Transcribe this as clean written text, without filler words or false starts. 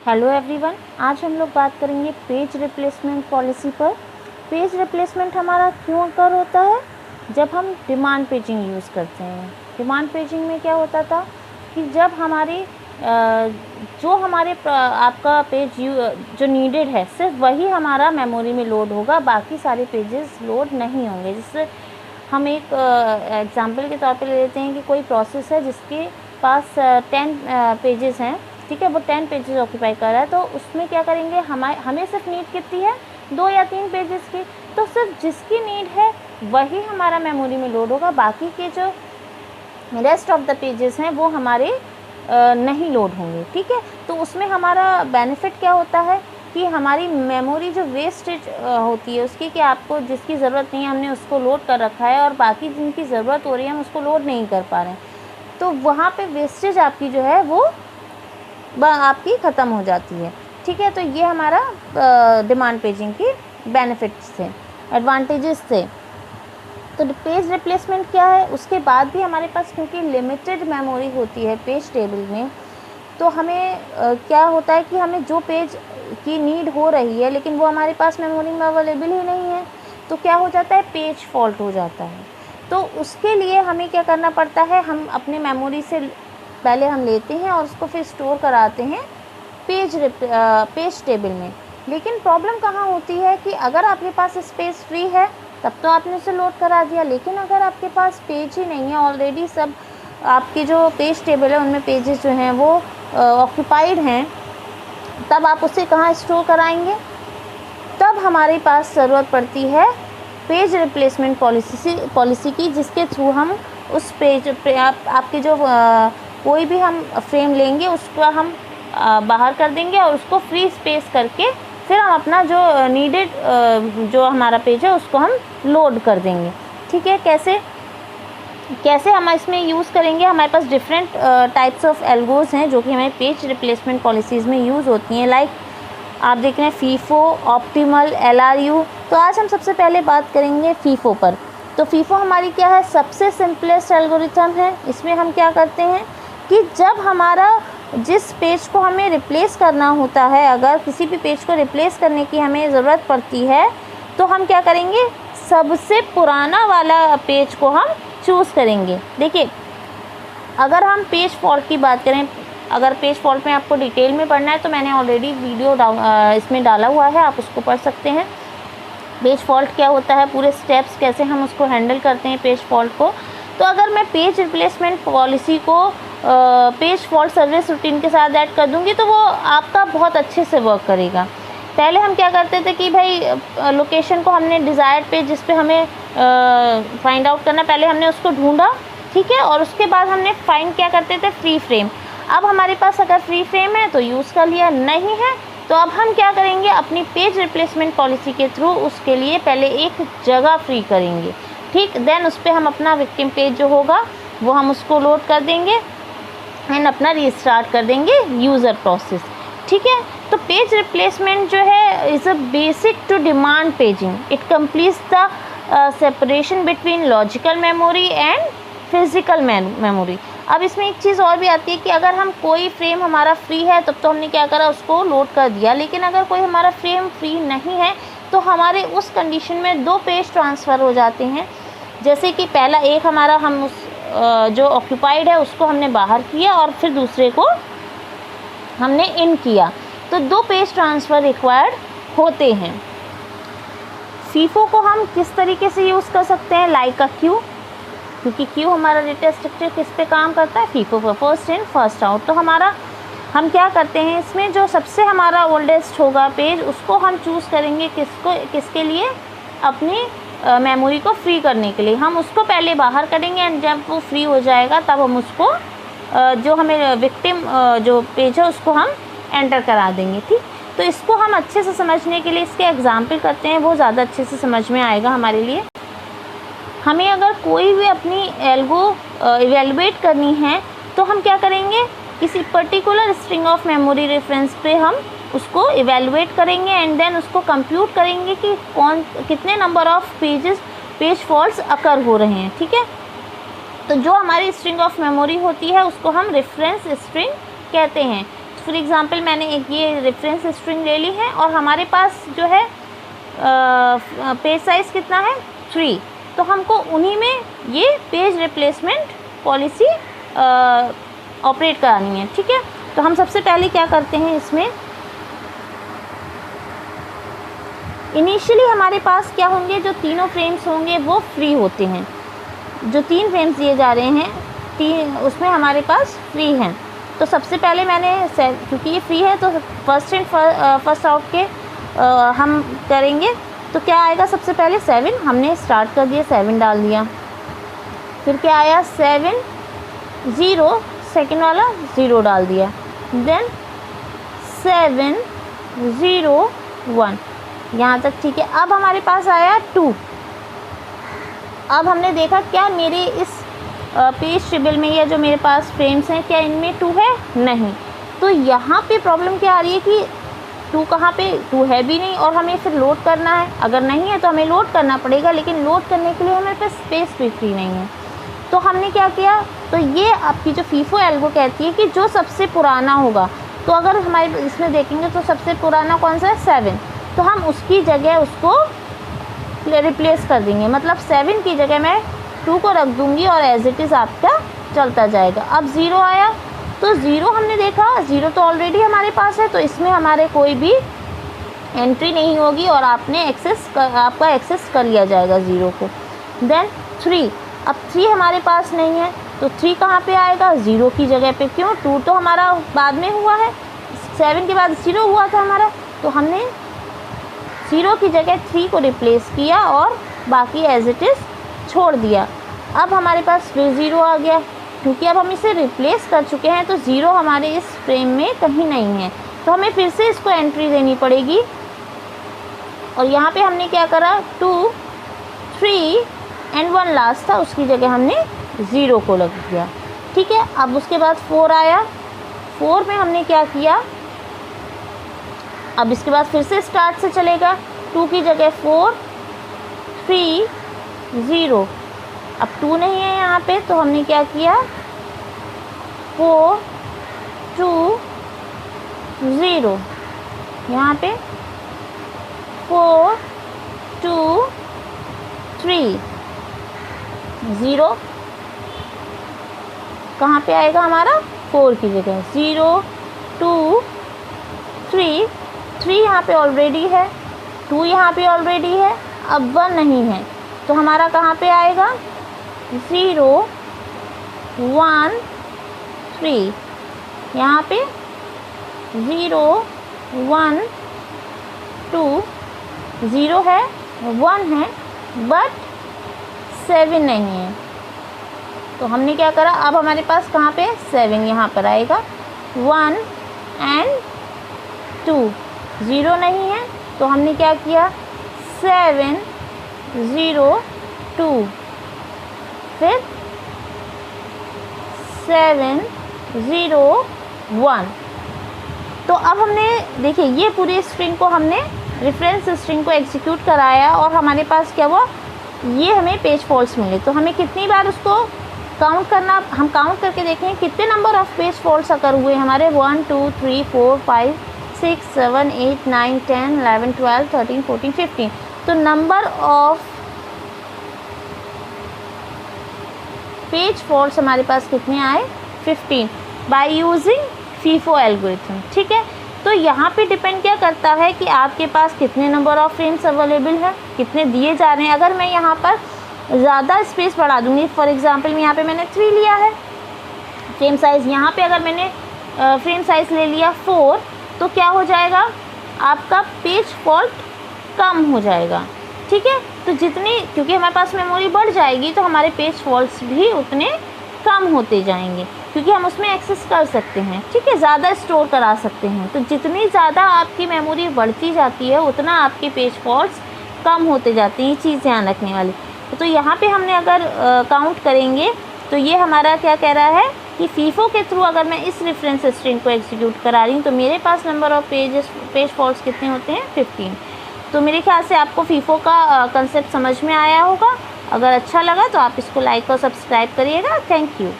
Hello everyone, आज हम लोग बात करेंगे पेज रिप्लेसमेंट पॉलिसी पर। पेज रिप्लेसमेंट हमारा क्यों अकर होता है? जब हम डिमांड पेजिंग यूज़ करते हैं। डिमांड पेजिंग में क्या होता था कि जब हमारी आपका पेज जो नीडेड है सिर्फ वही हमारा मेमोरी में लोड होगा, बाकी सारे पेजेस लोड नहीं होंगे। जिससे हम एक एग्जांपल के तौर पे ले लेते हैं कि कोई प्रोसेस है जिसके पास 10 पेजेस हैं, ठीक है, वो 10 पेजेस ऑक्यूपाई कर रहा है, तो उसमें क्या करेंगे, हमें सिर्फ नीड कितनी है, 2 या 3 पेजेस की। तो सिर्फ जिसकी नीड है वही हमारा मेमोरी में लोड होगा, बाकी के जो रेस्ट ऑफ द पेजेस हैं वो हमारे नहीं लोड होंगे, ठीक है। तो उसमें हमारा बेनिफिट क्या होता है कि हमारी मेमोरी जो वेस्टेज होती है उसकी, कि आपको जिसकी ज़रूरत नहीं है हमने उसको लोड कर रखा है, और बाकी जिनकी ज़रूरत हो रही है हम उसको लोड नहीं कर पा रहे हैं, तो वहाँ पे वेस्टेज आपकी जो है वो आपकी ख़त्म हो जाती है, ठीक है। तो ये हमारा डिमांड पेजिंग की बेनिफिट्स थे, एडवांटेजेस थे। तो पेज रिप्लेसमेंट क्या है, उसके बाद भी हमारे पास क्योंकि लिमिटेड मेमोरी होती है पेज टेबल में, तो हमें क्या होता है कि हमें जो पेज की नीड हो रही है लेकिन वो हमारे पास मेमोरी में अवेलेबल ही नहीं है, तो क्या हो जाता है, पेज फॉल्ट हो जाता है। तो उसके लिए हमें क्या करना पड़ता है, हम अपने मेमोरी से पहले हम लेते हैं और उसको फिर स्टोर कराते हैं पेज टेबल में। लेकिन प्रॉब्लम कहाँ होती है कि अगर आपके पास स्पेस फ्री है तब तो आपने उसे लोड करा दिया, लेकिन अगर आपके पास पेज ही नहीं है, ऑलरेडी सब आपकी जो पेज टेबल है उनमें पेजेस जो हैं वो ऑक्यूपाइड हैं, तब आप उसे कहाँ स्टोर कराएंगे? तब हमारे पास ज़रूरत पड़ती है पेज रिप्लेसमेंट पॉलिसी की, जिसके थ्रू हम उस पेज पे आपके जो कोई भी हम फ्रेम लेंगे उसको हम बाहर कर देंगे और उसको फ्री स्पेस करके फिर हम अपना जो नीडेड जो हमारा पेज है उसको हम लोड कर देंगे, ठीक है। कैसे हम इसमें यूज़ करेंगे? हमारे पास डिफरेंट टाइप्स ऑफ एल्गोज हैं जो कि हमारे पेज रिप्लेसमेंट पॉलिसीज़ में यूज़ होती हैं। लाइक आप देख रहे हैं फीफो, ऑप्टिमल, LRU। तो आज हम सबसे पहले बात करेंगे फीफो पर। तो फीफो हमारी क्या है, सबसे सिंपलेस्ट एल्गोरिथम है। इसमें हम क्या करते हैं कि जब हमारा जिस पेज को हमें रिप्लेस करना होता है, अगर किसी भी पेज को रिप्लेस करने की हमें ज़रूरत पड़ती है, तो हम क्या करेंगे, सबसे पुराना वाला पेज को हम चूज़ करेंगे। देखिए, अगर हम पेज फॉल्ट की बात करें, अगर पेज फॉल्ट में आपको डिटेल में पढ़ना है तो मैंने ऑलरेडी वीडियो इसमें डाला हुआ है, आप उसको पढ़ सकते हैं। पेज फॉल्ट क्या होता है, पूरे स्टेप्स कैसे हम उसको हैंडल करते हैं पेज फॉल्ट को। तो अगर मैं पेज रिप्लेसमेंट पॉलिसी को पेज फॉल्ट सर्विस रूटीन के साथ ऐड कर दूंगी तो वो आपका बहुत अच्छे से वर्क करेगा। पहले हम क्या करते थे कि भाई लोकेशन को हमने डिज़ायर्ड पेज जिस पे हमें फाइंड आउट करना, पहले हमने उसको ढूंढा, ठीक है, और उसके बाद हमने फाइंड क्या करते थे, फ्री फ्रेम। अब हमारे पास अगर फ्री फ्रेम है तो यूज़ कर लिया, नहीं है तो अब हम क्या करेंगे, अपनी पेज रिप्लेसमेंट पॉलिसी के थ्रू उसके लिए पहले एक जगह फ्री करेंगे, ठीक। देन उस पर हम अपना विक्टिम पेज जो होगा वो हम उसको लोड कर देंगे एंड अपना रीस्टार्ट कर देंगे यूज़र प्रोसेस, ठीक है। तो पेज रिप्लेसमेंट जो है is a basic to demand paging. It completes the separation between logical memory and physical memory. अब इसमें एक चीज़ और भी आती है कि अगर हम कोई फ्रेम हमारा फ्री है तब तो हमने क्या करा, उसको लोड कर दिया, लेकिन अगर कोई हमारा फ्रेम फ्री नहीं है तो हमारे उस कंडीशन में 2 पेज ट्रांसफ़र हो जाते हैं। जैसे कि पहला एक हमारा, हम उस जो ऑक्यूपाइड है उसको हमने बाहर किया और फिर दूसरे को हमने इन किया, तो 2 पेज ट्रांसफ़र रिक्वायर्ड होते हैं। फीफो को हम किस तरीके से यूज़ कर सकते हैं, लाइक अ क्यू, क्योंकि क्यू हमारा डेटा स्ट्रक्चर किस पे काम करता है, फीफो पर फर्स्ट इन फर्स्ट आउट। तो हम क्या करते हैं, इसमें जो सबसे हमारा ओल्डेस्ट होगा पेज उसको हम चूज़ करेंगे, किसके लिए, अपनी मेमोरी को फ्री करने के लिए। हम उसको पहले बाहर करेंगे एंड जब वो फ्री हो जाएगा तब हम उसको जो हमें विक्टिम जो पेज है उसको हम एंटर करा देंगे, ठीक। तो इसको हम अच्छे से समझने के लिए इसके एग्जाम्पल करते हैं, वो ज़्यादा अच्छे से समझ में आएगा हमारे लिए। हमें अगर कोई भी अपनी एल्गो इवेलुएट करनी है तो हम क्या करेंगे, किसी particular string of memory reference पे हम उसको इवेलुएट करेंगे एंड देन उसको कंप्यूट करेंगे कि कितने नंबर ऑफ पेज फॉल्ट्स अकर हो रहे हैं, ठीक है। तो जो हमारी स्ट्रिंग ऑफ मेमोरी होती है उसको हम रेफरेंस स्ट्रिंग कहते हैं। फॉर एग्ज़ाम्पल मैंने एक ये रेफरेंस स्ट्रिंग ले ली है और हमारे पास जो है पेज साइज़ कितना है 3, तो हमको उन्हीं में ये पेज रिप्लेसमेंट पॉलिसी ऑपरेट करानी है। ठीक है, तो हम सबसे पहले क्या करते हैं, इसमें इनिशियली हमारे पास क्या होंगे, जो तीनों फ्रेम्स होंगे वो फ्री होते हैं। जो 3 फ्रेम्स दिए जा रहे हैं, 3 उसमें हमारे पास फ्री हैं। तो सबसे पहले मैंने क्योंकि ये फ्री है तो फर्स्ट इन फर्स्ट आउट के हम करेंगे। तो क्या आएगा, सबसे पहले 7 हमने स्टार्ट कर दिया, 7 डाल दिया। फिर क्या आया 7 0, सेकेंड वाला 0 डाल दिया। देन 7 0 1, यहाँ तक ठीक है। अब हमारे पास आया 2। अब हमने देखा क्या मेरे इस पेज टेबल में या जो मेरे पास फ्रेम्स हैं क्या इनमें 2 है, नहीं। तो यहाँ पे प्रॉब्लम क्या आ रही है कि 2 कहाँ पे, 2 है भी नहीं और हमें फिर लोड करना है। अगर नहीं है तो हमें लोड करना पड़ेगा, लेकिन लोड करने के लिए हमारे पास स्पेस भी फ्री नहीं है। तो हमने क्या किया, तो ये आपकी जो फीफो एल्गो कहती है कि जो सबसे पुराना होगा, तो अगर हमारे इसमें देखेंगे तो सबसे पुराना कौन सा है 7, तो हम उसकी जगह उसको रिप्लेस कर देंगे। मतलब 7 की जगह मैं 2 को रख दूँगी और एज इट इज़ आपका चलता जाएगा। अब 0 आया, तो 0 हमने देखा 0 तो ऑलरेडी हमारे पास है, तो इसमें हमारे कोई भी एंट्री नहीं होगी और आपका एक्सेस कर लिया जाएगा 0 को। देन 3, अब 3 हमारे पास नहीं है, तो 3 कहाँ पे आएगा, 0 की जगह पे। क्यों, 2 तो हमारा बाद में हुआ है, 7 के बाद 0 हुआ था हमारा, तो हमने 0 की जगह 3 को रिप्लेस किया और बाकी एज इट इज़ छोड़ दिया। अब हमारे पास फिर 0 आ गया, क्योंकि अब हम इसे रिप्लेस कर चुके हैं, तो 0 हमारे इस फ्रेम में कहीं नहीं है, तो हमें फिर से इसको एंट्री देनी पड़ेगी। और यहाँ पे हमने क्या करा, 2 3 एंड 1 लास्ट था, उसकी जगह हमने 0 को लग दिया। ठीक है, अब उसके बाद 4 आया, 4 में हमने क्या किया, अब इसके बाद फिर से स्टार्ट से चलेगा, 2 की जगह 4 3 0, अब 2 नहीं है यहाँ पे, तो हमने क्या किया 4 2 0, यहाँ पे 4 2 3 0, कहाँ पे आएगा हमारा 4 की जगह 0 2 3 3 यहाँ पे ऑलरेडी है, 2 यहाँ पे ऑलरेडी है, अब 1 नहीं है, तो हमारा कहाँ पे आएगा 0 1 3, यहाँ पे 0 1 2 0 है 1 है बट 7 नहीं है, तो हमने क्या करा, अब हमारे पास कहाँ पे 7 यहाँ पर आएगा, 1 एंड 2 0 नहीं है, तो हमने क्या किया 7 0 2, फिर 7 0 1। तो अब हमने देखिए ये पूरी स्ट्रिंग को हमने रेफरेंस स्ट्रिंग को एग्जीक्यूट कराया और हमारे पास क्या हुआ, ये हमें पेज फॉल्ट्स मिले। तो हमें कितनी बार उसको काउंट करना, हम काउंट करके देखें कितने नंबर ऑफ पेज फॉल्ट्स अकर हुए हमारे, 1 2 3 4 5 6 7 8 9 10 11 12 13 14 15। तो नंबर ऑफ पेज फॉल्ट्स हमारे पास कितने आए 15 बाय यूजिंग फीफो एल्गोरिथम। ठीक है, तो यहाँ पे डिपेंड क्या करता है कि आपके पास कितने नंबर ऑफ फ्रेम्स अवेलेबल है, कितने दिए जा रहे हैं। अगर मैं यहाँ पर ज़्यादा स्पेस बढ़ा दूँगी, फॉर एग्जांपल यहाँ पे मैंने 3 लिया है फ्रेम साइज़, यहाँ पे अगर मैंने फ्रेम साइज़ ले लिया 4, तो क्या हो जाएगा आपका पेज फॉल्ट कम हो जाएगा। ठीक है, तो जितनी, क्योंकि हमारे पास मेमोरी बढ़ जाएगी तो हमारे पेज फॉल्ट्स भी उतने कम होते जाएंगे, क्योंकि हम उसमें एक्सेस कर सकते हैं। ठीक है, ज़्यादा स्टोर करा सकते हैं। तो जितनी ज़्यादा आपकी मेमोरी बढ़ती जाती है उतना आपके पेज फॉल्ट्स कम होते जाते हैं। ये चीज़ ध्यान रखने वाली। तो यहाँ पे हमने अगर काउंट करेंगे तो ये हमारा क्या कह रहा है कि फीफो के थ्रू अगर मैं इस रेफरेंस स्ट्रिंग को एग्जीक्यूट करा रही हूँ तो मेरे पास नंबर ऑफ पेज फॉल्ट्स कितने होते हैं 15। तो मेरे ख्याल से आपको फीफो का कंसेप्ट समझ में आया होगा। अगर अच्छा लगा तो आप इसको लाइक और सब्सक्राइब करिएगा। Thank you.